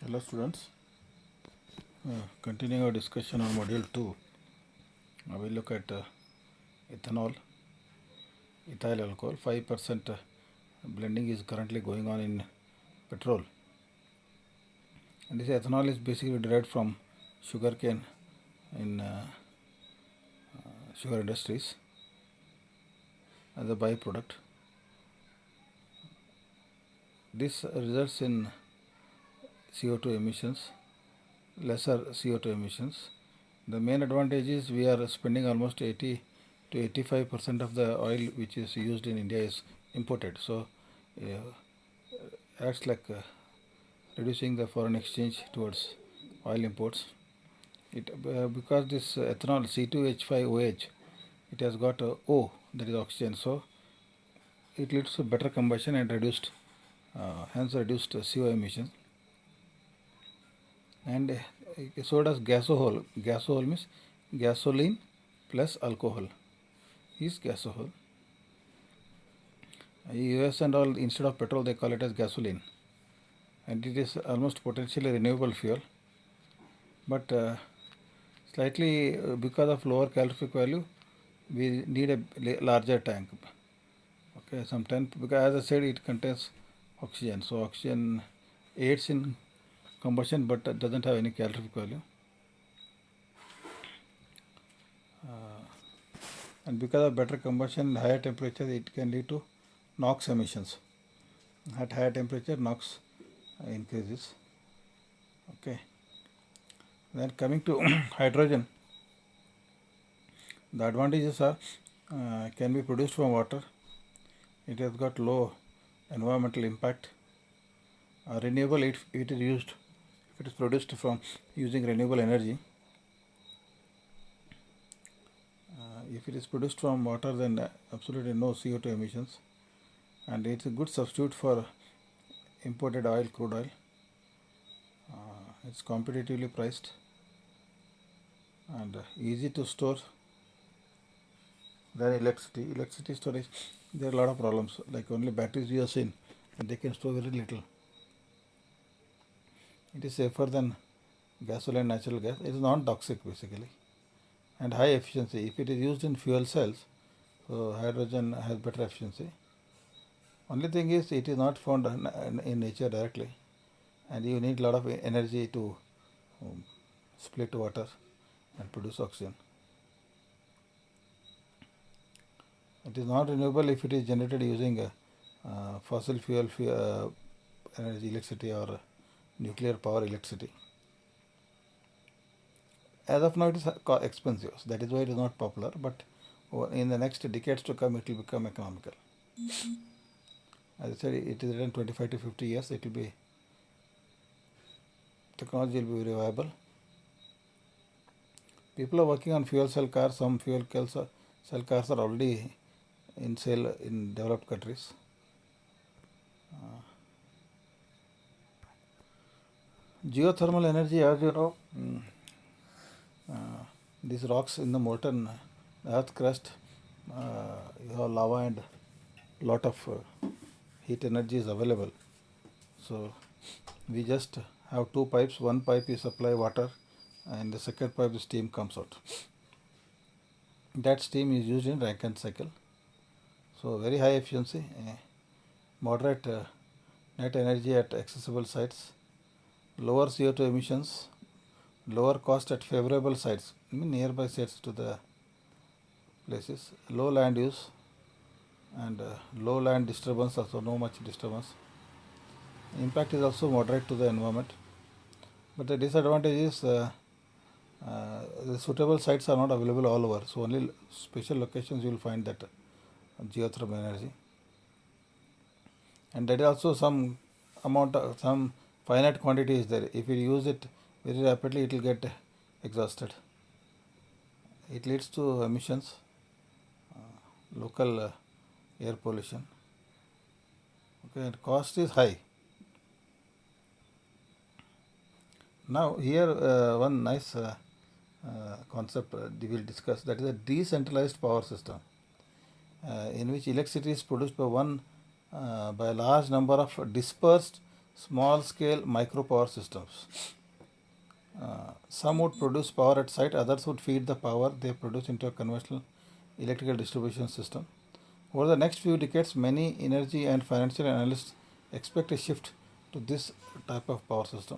Hello students, continuing our discussion on module 2, we will look at ethanol, ethyl alcohol. 5% blending is currently going on in petrol, and this ethanol is basically derived from sugarcane in sugar industries as a byproduct. This results in CO2 emissions, lesser CO2 emissions. The main advantage is we are spending almost 80 to 85% of the oil which is used in India is imported. So acts like reducing the foreign exchange towards oil imports. Because this ethanol C2H5OH, it has got a O, that is oxygen, so it leads to better combustion and hence reduced CO emission. And so does gasohol. Gasohol means gasoline plus alcohol is gasohol. US and all, instead of petrol they call it as gasoline, and it is almost potentially renewable fuel, but slightly because of lower calorific value we need a larger tank. Okay, sometimes, because as I said, it contains oxygen, so oxygen aids in combustion but doesn't have any calorific value. And because of better combustion, higher temperature, it can lead to NOx emissions. At higher temperature, NOx increases. Okay. Then coming to hydrogen, the advantages are can be produced from water. It has got low environmental impact. Renewable, if it is produced from using renewable energy. If it is produced from water, then absolutely no CO2 emissions, and it's a good substitute for imported oil, crude oil. It's competitively priced and easy to store than electricity. Electricity storage, there are a lot of problems, like only batteries we have seen, and they can store very little. It is safer than gasoline, natural gas. It is non-toxic basically, and high efficiency. If it is used in fuel cells, so hydrogen has better efficiency. Only thing is, it is not found in nature directly, and you need a lot of energy to split water and produce oxygen. It is not renewable if it is generated using fossil fuel energy, electricity, or nuclear power electricity. As of now, it is expensive. So that is why it is not popular. But in the next decades to come, it will become economical. As I said, it is in 25 to 50 years. It will be, technology will be very viable. People are working on fuel cell cars. Some fuel cell cars are already in sale in developed countries. Geothermal energy, as you know, these rocks in the molten earth crust, you have lava and lot of heat energy is available. So we just have two pipes. One pipe is supply water, and the second pipe the steam comes out. That steam is used in Rankine cycle. So very high efficiency, moderate net energy at accessible sites, lower CO2 emissions, lower cost at favorable sites, nearby sites to the places, low land use, and low land disturbance, also no much disturbance. Impact is also moderate to the environment, but the disadvantage is the suitable sites are not available all over, so only special locations you will find that geothermal energy, and that is also some finite quantity is there. If you use it very rapidly, it will get exhausted. It leads to emissions, local air pollution. Okay, and cost is high. Now here one nice concept we will discuss, that is a decentralized power system, in which electricity is produced by a large number of dispersed small scale micro power systems. Some would produce power at site, others would feed the power they produce into a conventional electrical distribution system. Over the next few decades, many energy and financial analysts expect a shift to this type of power system.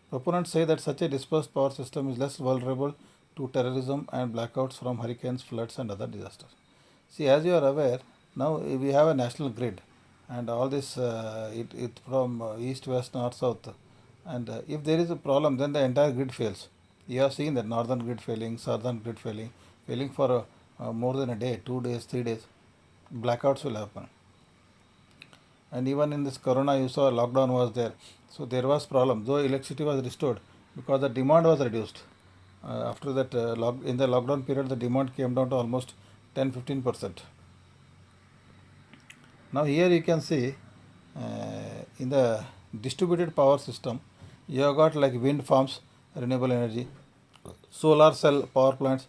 Proponents say that such a dispersed power system is less vulnerable to terrorism and blackouts from hurricanes, floods, and other disasters. See, as you are aware, now we have a national grid, and all this it from east, west, north, south. And if there is a problem, then the entire grid fails. You have seen that northern grid failing, southern grid failing, failing for more than a day, 2 days, 3 days. Blackouts will happen. And even in this corona, you saw lockdown was there, so there was problem, though electricity was restored because the demand was reduced. After that, in the lockdown period, the demand came down to almost 10-15%. Now here you can see in the distributed power system, you have got like wind farms, renewable energy, solar cell power plants,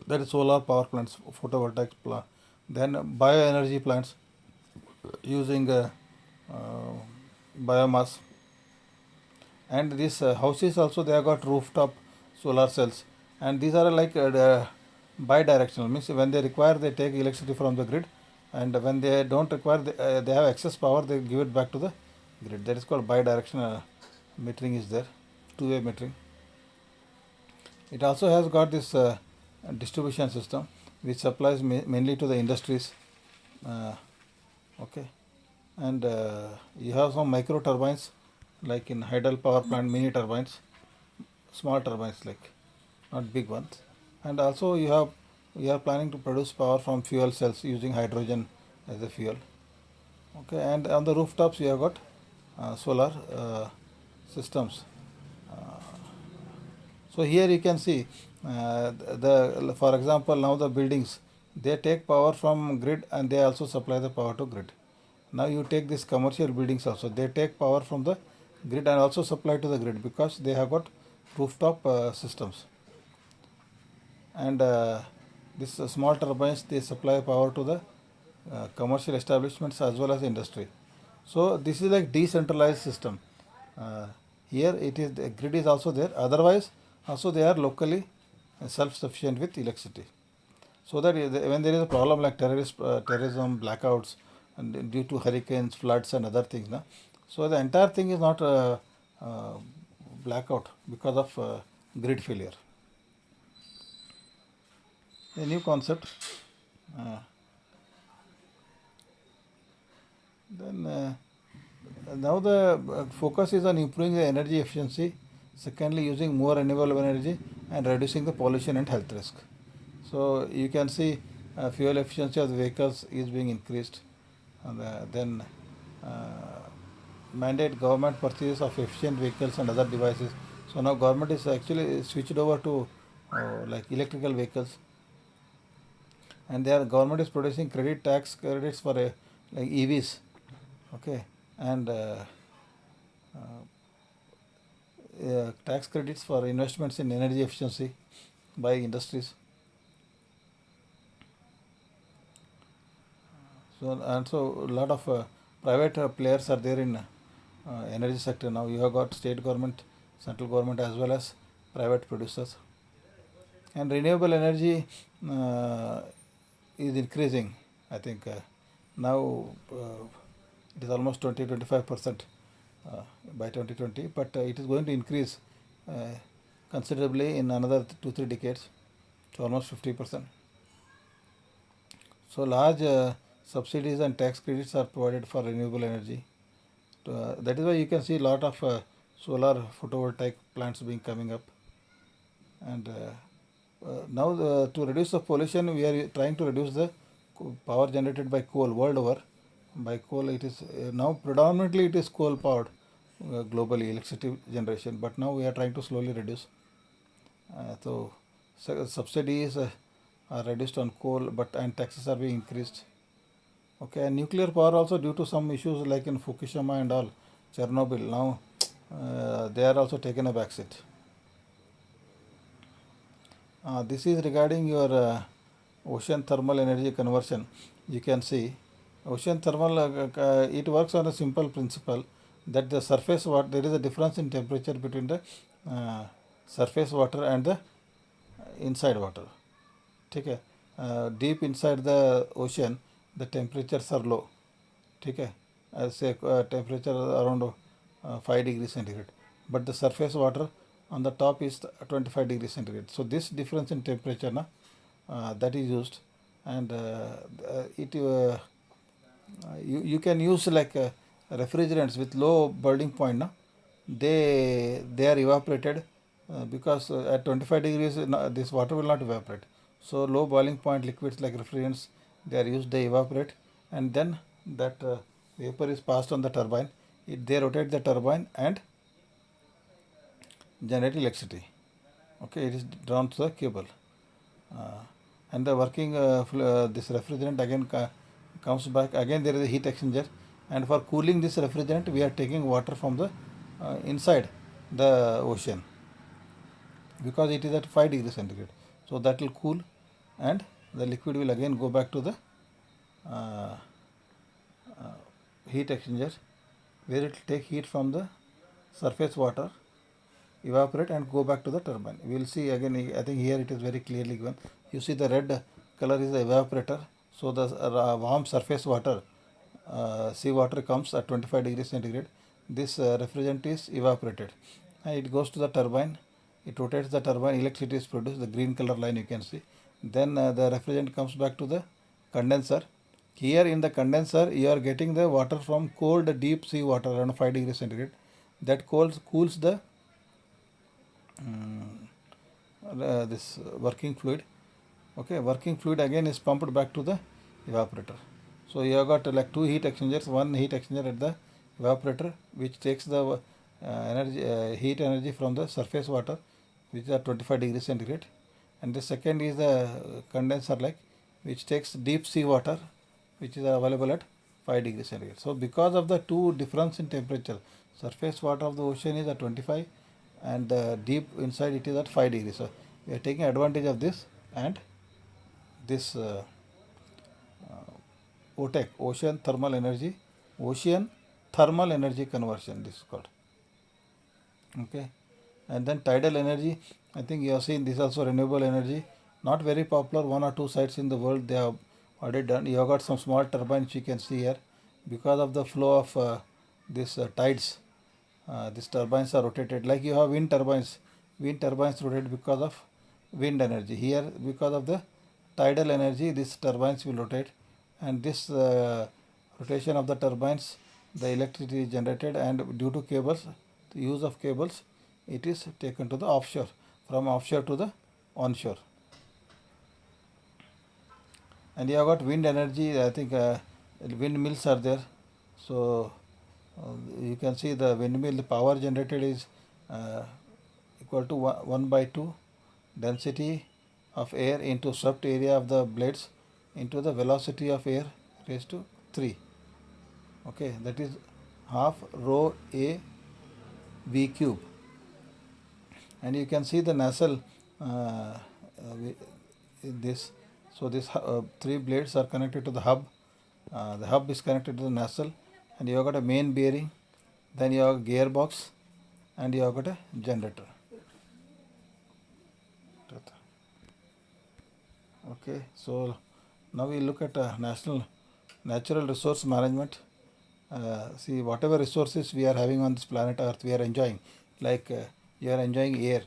that is solar power plants, photovoltaic plant, then bioenergy plants using biomass, and these houses also they have got rooftop solar cells, and these are like bi-directional, means when they require they take electricity from the grid, and when they don't require they have excess power, they give it back to the grid. That is called bi-directional metering is there, two-way metering. It also has got this distribution system which supplies mainly to the industries. Okay, and you have some micro turbines like in hydel power plant, mini turbines, small turbines, like not big ones. And also you are planning to produce power from fuel cells using hydrogen as a fuel. Okay, and on the rooftops you have got solar systems. So here you can see the for example, now the buildings they take power from grid and they also supply the power to grid. Now you take these commercial buildings also, they take power from the grid and also supply to the grid because they have got rooftop systems. And these small turbines they supply power to the commercial establishments as well as industry. So this is like decentralized system. Here it is the grid is also there. Otherwise, also they are locally self-sufficient with electricity. So that when there is a problem like terrorism, blackouts, and due to hurricanes, floods, and other things, na, so the entire thing is not blackout because of grid failure. A new concept. Then now the focus is on improving the energy efficiency. Secondly, using more renewable energy and reducing the pollution and health risk. So you can see fuel efficiency of the vehicles is being increased. And then mandate government purchase of efficient vehicles and other devices. So now government is actually switched over to like electrical vehicles, and their government is producing credit tax credits for like EVs. Okay, and tax credits for investments in energy efficiency by industries. So and so a lot of private players are there in energy sector. Now you have got state government, central government as well as private producers. And renewable energy is increasing. I think now it is almost 20-25% by 2020, but it is going to increase considerably in another 2-3 decades to almost 50%. So large subsidies and tax credits are provided for renewable energy. That is why you can see a lot of solar photovoltaic plants being coming up. And now to reduce the pollution, we are trying to reduce the power generated by coal world over. By coal, it is now predominantly it is coal powered globally electricity generation, but now we are trying to slowly reduce. So subsidies are reduced on coal, but and taxes are being increased. Okay, and nuclear power also due to some issues like in Fukushima and all, Chernobyl, now they are also taken a back seat. This is regarding your ocean thermal energy conversion. You can see ocean thermal, it works on a simple principle. that the surface water, there is a difference in temperature between the surface water and the inside water. ठीक है, deep inside the ocean the temperatures are low. ठीक है, say temperature around 5 degrees centigrade, but the surface water on the top is 25 degrees centigrade. So this difference in temperature that is used, and you can use like refrigerants with low boiling point. They are evaporated because at 25 degrees this water will not evaporate. So low boiling point liquids like refrigerants, they are used, they evaporate, and then that vapor is passed on the turbine. They rotate the turbine and generate electricity. Okay, it is drawn to the cable, and the working this refrigerant again comes back. Again there is a heat exchanger, and for cooling this refrigerant we are taking water from the inside the ocean, because it is at 5 degrees centigrade. So that will cool, and the liquid will again go back to the heat exchanger, where it will take heat from the surface water, evaporate, and go back to the turbine. We will see again, I think here it is very clearly given. You see the red color is the evaporator. So the warm surface water, sea water, comes at 25 degrees centigrade. This refrigerant is evaporated, and it goes to the turbine. It rotates the turbine, electricity is produced, the green color line you can see. Then the refrigerant comes back to the condenser. Here in the condenser you are getting the water from cold deep sea water around 5 degrees centigrade. That cools the this working fluid. Okay, working fluid again is pumped back to the evaporator. So you have got like two heat exchangers, one heat exchanger at the evaporator which takes the heat energy from the surface water, which is at 25 degrees centigrade, and the second is the condenser which takes deep sea water which is available at 5 degrees centigrade. So because of the two difference in temperature, surface water of the ocean is at 25 and deep inside it is at 5 degrees. So we are taking advantage of this, and this OTEC, ocean thermal energy conversion, this is called. Okay, and then tidal energy, I think you have seen this also renewable energy, not very popular. One or two sites in the world they have already done. You have got some small turbines you can see here. Because of the flow of this tides, these turbines are rotated. Like you have wind turbines rotate because of wind energy. Here, because of the tidal energy, these turbines will rotate, and this rotation of the turbines, the electricity is generated, and due to cables, the use of cables, it is taken to the offshore, from offshore to the onshore. And you have got wind energy, I think windmills are there. So you can see the windmill, the power generated is equal to 1/2 density of air into swept area of the blades into the velocity of air raised to 3. Okay, that is half rho A V cube. And you can see the nacelle this. So this 3 blades are connected to the hub. The hub is connected to the nacelle, and you have got a main bearing, then you have a gearbox, and you have got a generator. Okay, so now we look at natural resource management. See, whatever resources we are having on this planet Earth, we are enjoying. Like you are enjoying air,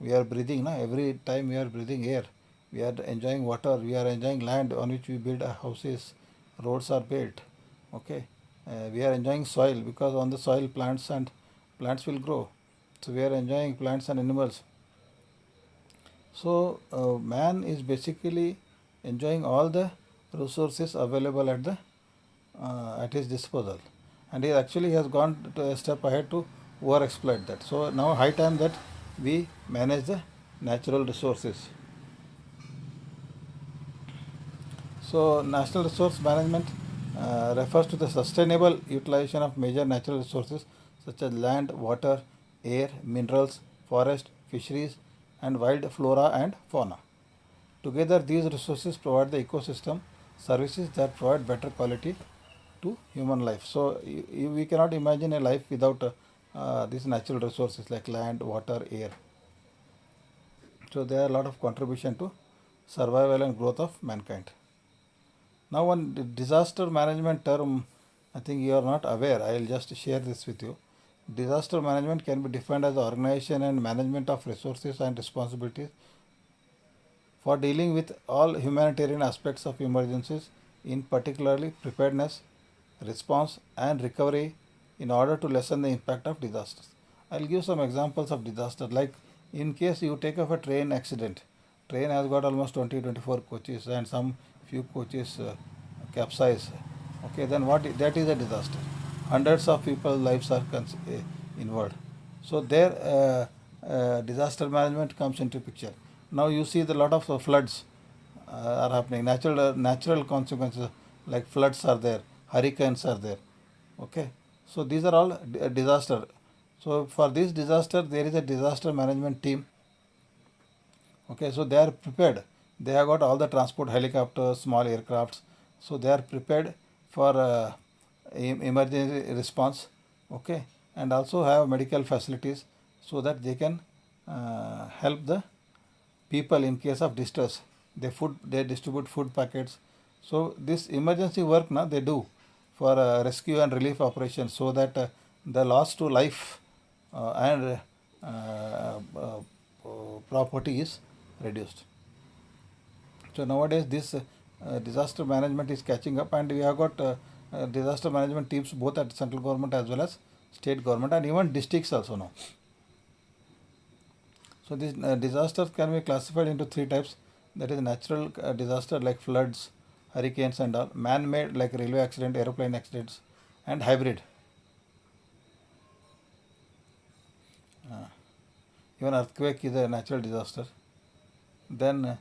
we are breathing. Every time we are breathing air, we are enjoying water, we are enjoying land on which we build houses, roads are built. Okay, we are enjoying soil, because on the soil plants will grow. So we are enjoying plants and animals. So man is basically enjoying all the resources available at his disposal, and he actually has gone a step ahead to overexploit that. So now high time that we manage the natural resources. So national resource management refers to the sustainable utilization of major natural resources such as land, water, air, minerals, forest, fisheries, and wild flora and fauna. Together, these resources provide the ecosystem services that provide better quality to human life. So we cannot imagine a life without these natural resources like land, water, air. So there are a lot of contribution to survival and growth of mankind. Now one disaster management term, I think you are not aware. I will just share this with you. Disaster management can be defined as the organization and management of resources and responsibilities for dealing with all humanitarian aspects of emergencies, in particularly preparedness, response, and recovery in order to lessen the impact of disasters. I'll give some examples of disaster. Like in case you take of a train accident, train has got almost 20-24 coaches and some few coaches capsize. Okay, then that is a disaster. Hundreds of people's lives are involved. So there, disaster management comes into picture. Now you see the lot of floods are happening. Natural consequences like floods are there, hurricanes are there. Okay, so these are all disaster. So for this disaster, there is a disaster management team. Okay, so they are prepared. They have got all the transport helicopters, small aircrafts. So they are prepared for emergency response. Okay, and also have medical facilities so that they can help the people in case of distress. They distribute food packets. So this emergency work now they do for rescue and relief operations so that the loss to life and property is reduced. So nowadays this disaster management is catching up, and we have got disaster management teams both at central government as well as state government and even districts also now. So these disasters can be classified into three types. That is natural disaster like floods, hurricanes and all, man-made like railway accident, aeroplane accidents, and hybrid. Even earthquake is a natural disaster. Then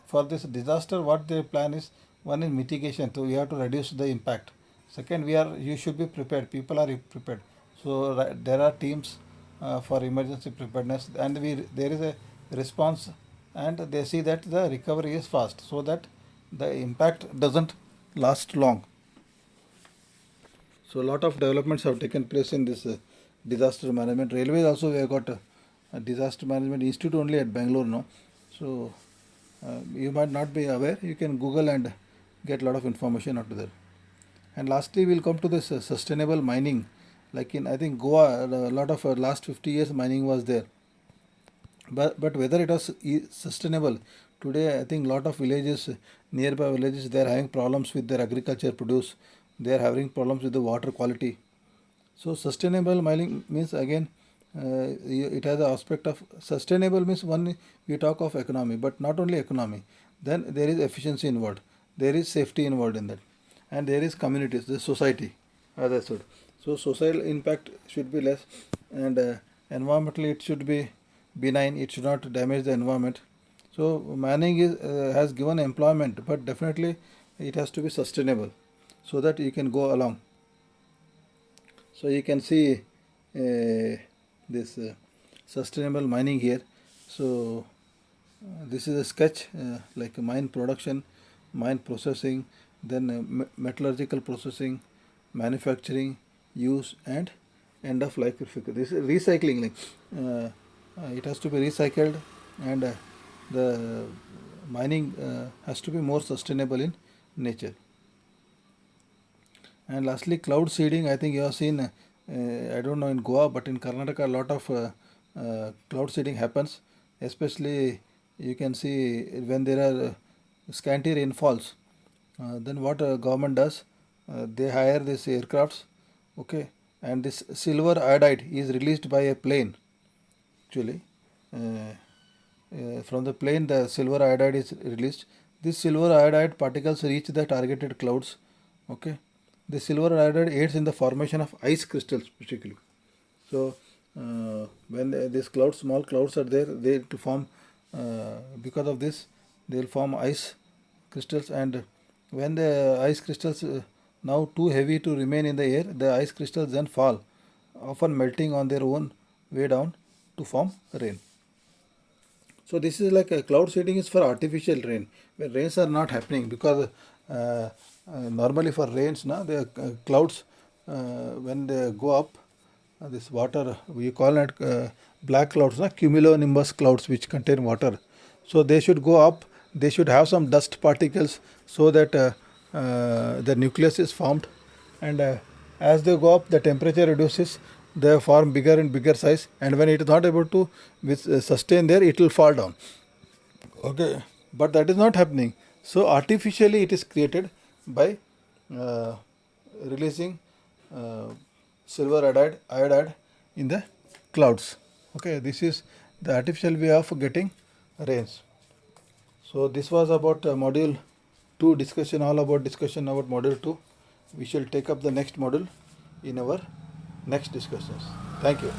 for this disaster, what they plan is, one is mitigation, so we have to reduce the impact. Second, you should be prepared. People are prepared. So there are teams for emergency preparedness, and there is a response, and they see that the recovery is fast, so that the impact doesn't last long. So a lot of developments have taken place in this disaster management. Railways also, we have got a disaster management institute only at Bangalore now. So you might not be aware. You can Google and get a lot of information out there. And lastly, we'll come to this sustainable mining. Like in, I think, Goa, a lot of last 50 years mining was there. But whether it was sustainable, today I think a lot of villages, nearby villages, they are having problems with their agriculture produce. They are having problems with the water quality. So sustainable mining means, again, it has the aspect of sustainable means, one, we talk of economy, but not only economy. Then there is efficiency involved. There is safety involved in that, and there is communities, the society, as I said. So social impact should be less, and environmentally it should be benign. It should not damage the environment. So mining has given employment, but definitely it has to be sustainable, so that you can go along. So you can see this sustainable mining here. So this is a sketch like mine production, mine processing, then metallurgical processing, manufacturing, use, and end of life. This is recycling. Like it has to be recycled, and the mining has to be more sustainable in nature. And lastly, cloud seeding. I think you have seen, I don't know in Goa, but in Karnataka, a lot of cloud seeding happens. Especially, you can see when there are scanty rainfalls. Then what government does? They hire these aircrafts, okay, and this silver iodide is released by a plane. Actually, from the plane, the silver iodide is released. These silver iodide particles reach the targeted clouds, okay. The silver iodide aids in the formation of ice crystals, particularly. So, when these clouds, small clouds are there, they to form. Because of this, they will form ice crystals, and when the ice crystals now too heavy to remain in the air, the ice crystals then fall, often melting on their own way down to form rain. So this is like a cloud seeding is for artificial rain, where rains are not happening because normally for rains, the clouds, when they go up, this water, we call it black clouds, cumulonimbus clouds which contain water. So they should go up, they should have some dust particles so that the nucleus is formed, and as they go up the temperature reduces, they form bigger and bigger size, and when it is not able to sustain there, it will fall down. Okay, but that is not happening. So artificially it is created by uh, releasing uh, silver iodide in the clouds. Okay, this is the artificial way of getting rains. So this was about module 2 discussion, all about discussion about module 2. We shall take up the next module in our next discussions. Thank you.